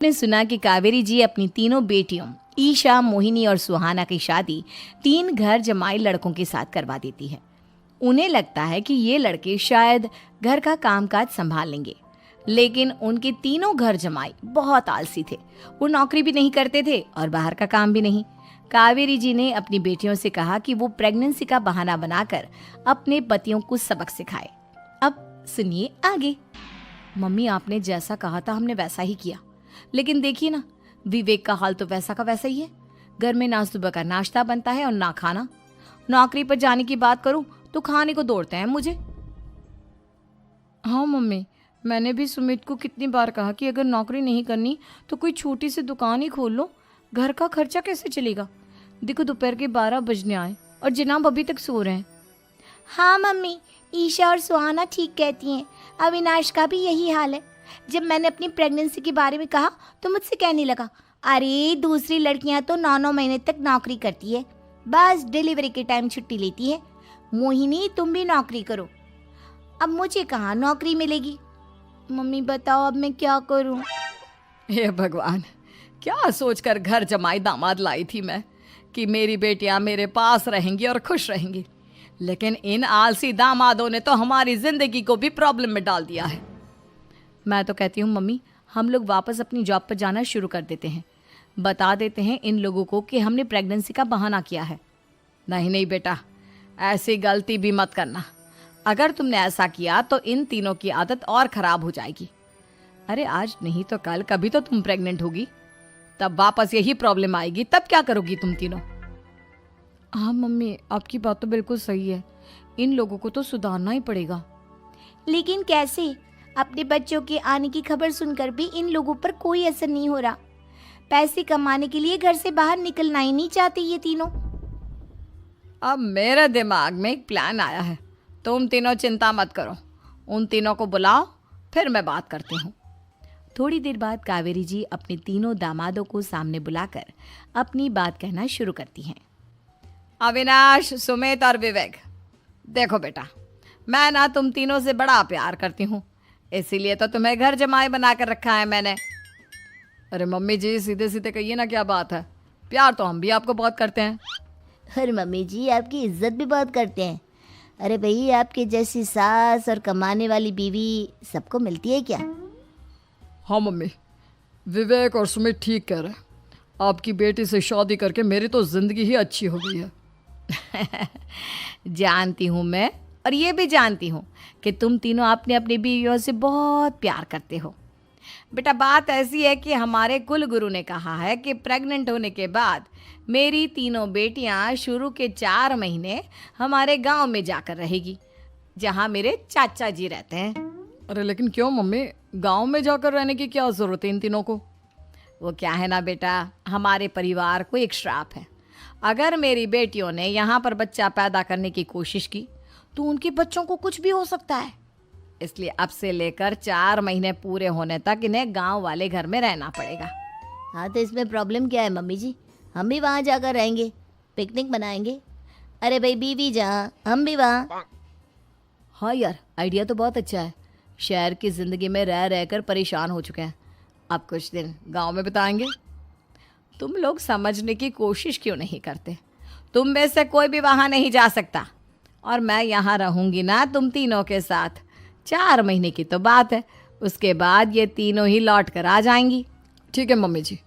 ने सुना कि कावेरी जी अपनी तीनों बेटियों ईशा, मोहिनी और सुहाना की शादी 3 घर जमाई लड़कों के साथ करवा देती है। उन्हें लगता है कि ये लड़के शायद घर का कामकाज संभाल लेंगे, लेकिन उनके तीनों घर जमाई बहुत आलसी थे। वो नौकरी भी नहीं करते थे और बाहर का काम भी नहीं। कावेरी जी ने अपनी बेटियों से कहा कि वो प्रेगनेंसी का बहाना बनाकर अपने पतियों को सबक सिखाए। अब सुनिए आगे। मम्मी, आपने जैसा कहा था हमने वैसा ही किया, लेकिन देखिए ना, विवेक का हाल तो वैसा का वैसा ही है। घर में ना सुबह का नाश्ता बनता है और ना खाना। नौकरी पर जाने की बात करूं तो खाने को दौड़ते हैं मुझे। हाँ मम्मी, मैंने भी सुमित को कितनी बार कहा कि अगर नौकरी नहीं करनी तो कोई छोटी सी दुकान ही खोल लो। घर का खर्चा कैसे चलेगा? देखो दोपहर के 12 बजने आए और जनाब अभी तक सो रहे हैं। हाँ मम्मी, ईशा और सुहाना ठीक कहती हैं। अविनाश का भी यही हाल है। जब मैंने अपनी प्रेगनेंसी के बारे में कहा तो मुझसे कहने लगा, अरे दूसरी लड़कियां तो 9-9 महीने तक नौकरी करती है, बस डिलीवरी के टाइम छुट्टी लेती है। मोहिनी, तुम भी नौकरी करो। अब मुझे कहाँ नौकरी मिलेगी? मम्मी बताओ अब मैं क्या करूँ? हे भगवान, क्या सोचकर घर जमाई दामाद लाई थी मैं कि मेरी बेटियां मेरे पास रहेंगी और खुश रहेंगी, लेकिन इन आलसी दामादों ने तो हमारी जिंदगी को भी प्रॉब्लम में डाल दिया है। मैं तो कहती हूँ मम्मी, हम लोग वापस अपनी जॉब पर जाना शुरू कर देते हैं। बता देते हैं इन लोगों को कि हमने प्रेगनेंसी का बहाना किया है। नहीं नहीं बेटा, ऐसी गलती भी मत करना। अगर तुमने ऐसा किया तो इन तीनों की आदत और ख़राब हो जाएगी। अरे आज नहीं तो कल कभी तो तुम प्रेग्नेंट होगी, तब वापस यही प्रॉब्लम आएगी। तब क्या करोगी तुम तीनों? हाँ मम्मी, आपकी बात तो बिल्कुल सही है। इन लोगों को तो सुधारना ही पड़ेगा। लेकिन कैसे? अपने बच्चों के आने की खबर सुनकर भी इन लोगों पर कोई असर नहीं हो रहा। पैसे कमाने के लिए घर से बाहर निकलना ही नहीं चाहते ये तीनों। अब मेरे दिमाग में एक प्लान आया है। तुम तीनों चिंता मत करो, उन तीनों को बुलाओ, फिर मैं बात करती हूँ। थोड़ी देर बाद कावेरी जी अपने तीनों दामादों को सामने बुलाकर अपनी बात कहना शुरू करती हैं। अविनाश, सुमित और विवेक, देखो बेटा, मैं ना तुम तीनों से बड़ा प्यार करती हूँ, इसीलिए तो तुम्हें घर जमाई बना कर रखा है मैंने। अरे मम्मी जी, सीधे सीधे कहिए ना, क्या बात है? प्यार तो हम भी आपको बहुत करते हैं। अरे मम्मी जी, आपकी इज्जत भी बहुत करते हैं। अरे भाई, आपके जैसी सास और कमाने वाली बीवी सबको मिलती है क्या? हाँ मम्मी, विवेक और सुमित ठीक कह रहे हैं। आपकी बेटी से शादी करके मेरी तो ज़िंदगी ही अच्छी हो गई है। जानती हूँ मैं, और ये भी जानती हूँ कि तुम तीनों अपने अपनी बीवियों से बहुत प्यार करते हो। बेटा, बात ऐसी है कि हमारे कुल गुरु ने कहा है कि प्रेग्नेंट होने के बाद मेरी तीनों बेटियां शुरू के 4 महीने हमारे गांव में जाकर रहेगी, जहां मेरे चाचा जी रहते हैं। अरे लेकिन क्यों मम्मी, गांव में जाकर रहने की क्या ज़रूरत है इन तीनों को? वो क्या है ना बेटा, हमारे परिवार को एक श्राप है। अगर मेरी बेटियों ने यहाँ पर बच्चा पैदा करने की कोशिश की तो उनके बच्चों को कुछ भी हो सकता है। इसलिए अब से लेकर 4 महीने पूरे होने तक इन्हें गांव वाले घर में रहना पड़ेगा। हाँ तो इसमें प्रॉब्लम क्या है मम्मी जी? हम भी वहाँ जाकर रहेंगे, पिकनिक मनाएंगे। अरे भाई, बीवी जहाँ हम भी वहाँ। हाँ यार, आइडिया तो बहुत अच्छा है। शहर की ज़िंदगी में रह रहकर परेशान हो चुके हैं, अब कुछ दिन गांव में बिताएंगे। तुम लोग समझने की कोशिश क्यों नहीं करते? तुम में से कोई भी वहाँ नहीं जा सकता, और मैं यहाँ रहूँगी ना तुम तीनों के साथ। 4 महीने की तो बात है, उसके बाद ये तीनों ही लौट कर आ जाएंगी। ठीक है मम्मी जी,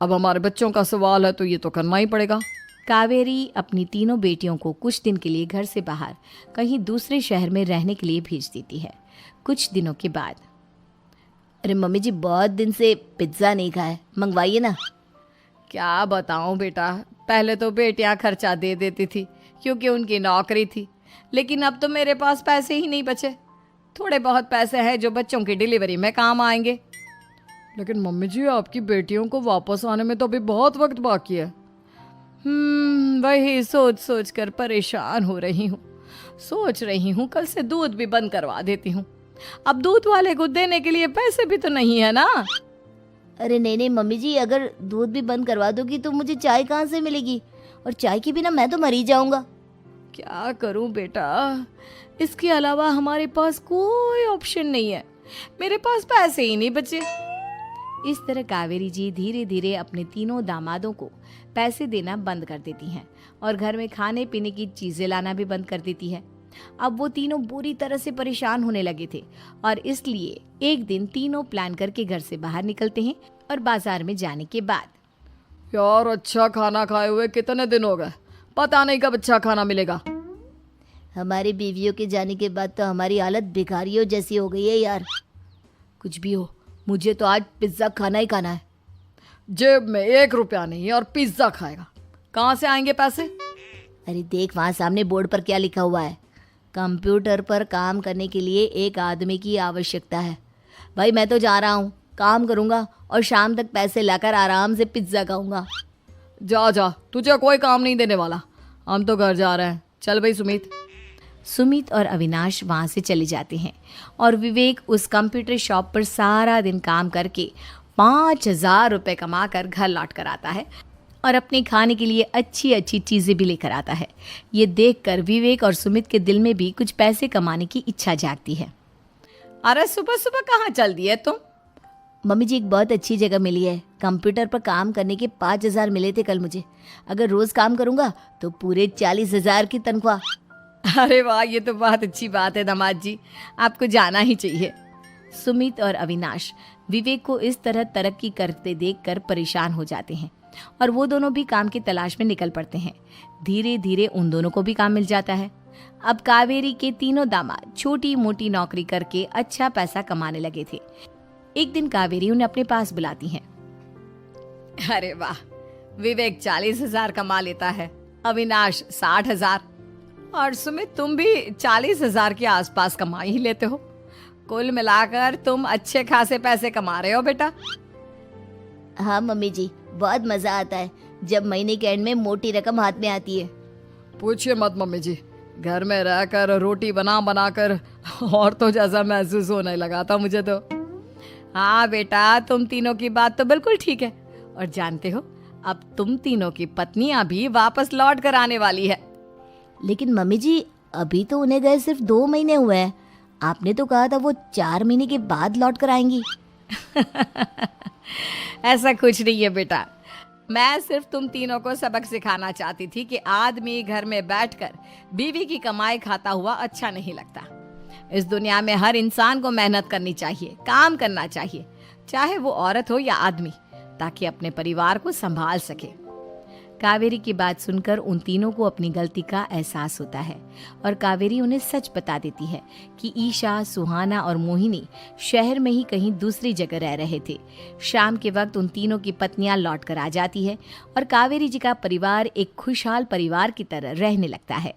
अब हमारे बच्चों का सवाल है तो ये तो करना ही पड़ेगा। कावेरी अपनी तीनों बेटियों को कुछ दिन के लिए घर से बाहर कहीं दूसरे शहर में रहने के लिए भेज देती है। कुछ दिनों के बाद, अरे मम्मी जी, बहुत दिन से पिज्ज़ा नहीं खाया, मंगवाइए ना। क्या बताऊं बेटा, पहले तो बेटियां खर्चा दे देती थी क्योंकि उनकी नौकरी थी, लेकिन अब तो मेरे पास पैसे ही नहीं बचे। थोड़े बहुत पैसे हैं जो बच्चों की डिलीवरी में काम आएंगे। लेकिन मम्मी जी, आपकी बेटियों को वापस आने में तो अभी बहुत वक्त बाकी है। वही सोच सोच कर परेशान हो रही हूँ। सोच रही हूँ कल से दूध भी बंद करवा देती हूँ। अब दूध वाले को देने के लिए पैसे भी तो नहीं है ना। अरे नहीं नहीं मम्मी जी, अगर दूध भी बंद करवा दोगी तो मुझे चाय कहाँ से मिलेगी? और चाय के बिना मैं तो मर ही जाऊंगा। क्या करूं बेटा, इसके अलावा हमारे पास कोई ऑप्शन नहीं है। मेरे पास पैसे ही नहीं बचे। इस तरह कावेरी जी धीरे धीरे अपने तीनों दामादों को पैसे देना बंद कर देती हैं और घर में खाने पीने की चीजें लाना भी बंद कर देती है। अब वो तीनों बुरी तरह से परेशान होने लगे थे और इसलिए एक दिन तीनों प्लान करके घर से बाहर निकलते हैं और बाजार में जाने के बाद यार अच्छा खाना खाए हुए कितने दिन हो गए, पता नहीं कब अच्छा खाना मिलेगा। हमारी बीवियों के जाने के बाद तो हमारी हालत भिखारियों जैसी हो गई है यार। कुछ भी हो, मुझे तो आज पिज्ज़ा खाना ही खाना है। जेब में 1 रुपया नहीं है और पिज्ज़ा खाएगा, कहाँ से आएंगे पैसे? अरे देख वहाँ सामने बोर्ड पर क्या लिखा हुआ है, कंप्यूटर पर काम करने के लिए एक आदमी की आवश्यकता है। भाई मैं तो जा रहा हूँ, काम करूँगा और शाम तक पैसे लाकर आराम से पिज्ज़ा खाऊंगा। जा जा, तुझे कोई काम नहीं देने वाला, हम तो घर जा रहे हैं। चल भाई सुमित। सुमित और अविनाश वहाँ से चले जाते हैं और विवेक उस कंप्यूटर शॉप पर सारा दिन काम करके 5,000 रुपये कमा कर घर लौट कर आता है और अपने खाने के लिए अच्छी अच्छी चीज़ें भी लेकर आता है। ये देखकर विवेक और सुमित के दिल में भी कुछ पैसे कमाने की इच्छा जागती है। अरे सुबह सुबह कहाँ चल दिए तुम? मम्मी जी एक बहुत अच्छी जगह मिली है, कंप्यूटर पर काम करने के 5,000 मिले थे कल मुझे। अगर रोज़ काम करूँगा तो पूरे 40,000 की तनख्वाह। अरे वाह, ये तो बहुत अच्छी बात है दामाद जी, आपको जाना ही चाहिए। सुमित और अविनाश विवेक को इस तरह तरक्की करते देखकर परेशान हो जाते हैं और वो दोनों भी काम की तलाश में निकल पड़ते हैं। धीरे धीरे उन दोनों को भी काम मिल जाता है। अब कावेरी के तीनों दामाद छोटी मोटी नौकरी करके अच्छा पैसा कमाने लगे थे। एक दिन कावेरी उन्हें अपने पास बुलाती हैं। अरे वाह, विवेक 40,000 कमा लेता है, अविनाश 60,000 और सुमित तुम भी 40,000 के आसपास कमा ही लेते हो। कुल मिलाकर तुम अच्छे खासे पैसे कमा रहे हो बेटा। हाँ मम्मी जी, बहुत मज़ा आता है जब महीने के एंड में मोटी रकम हाथ में आती है। पूछिए मत मम्मी जी, घर में रहकर रोटी बना बना कर और तो जैसा महसूस होने लगा था मुझे तो। हाँ बेटा, तुम तीनों की बात तो बिल्कुल ठीक है और जानते हो अब तुम तीनों की पत्नियां भी वापस लौट कर आने वाली है। लेकिन मम्मी जी अभी तो उन्हें गए सिर्फ 2 महीने हुए हैं, आपने तो कहा था वो 4 महीने के बाद लौट कर आएंगी। ऐसा कुछ नहीं है बेटा, मैं सिर्फ तुम तीनों को सबक सिखाना चाहती थी कि आदमी घर में बैठकर बीवी की कमाई खाता हुआ अच्छा नहीं लगता। इस दुनिया में हर इंसान को मेहनत करनी चाहिए, काम करना चाहिए, चाहे वो औरत हो या आदमी, ताकि अपने परिवार को संभाल सके। कावेरी की बात सुनकर उन तीनों को अपनी गलती का एहसास होता है और कावेरी उन्हें सच बता देती है कि ईशा, सुहाना और मोहिनी शहर में ही कहीं दूसरी जगह रह रहे थे। शाम के वक्त उन तीनों की पत्नियां लौट कर आ जाती है और कावेरी जी का परिवार एक खुशहाल परिवार की तरह रहने लगता है।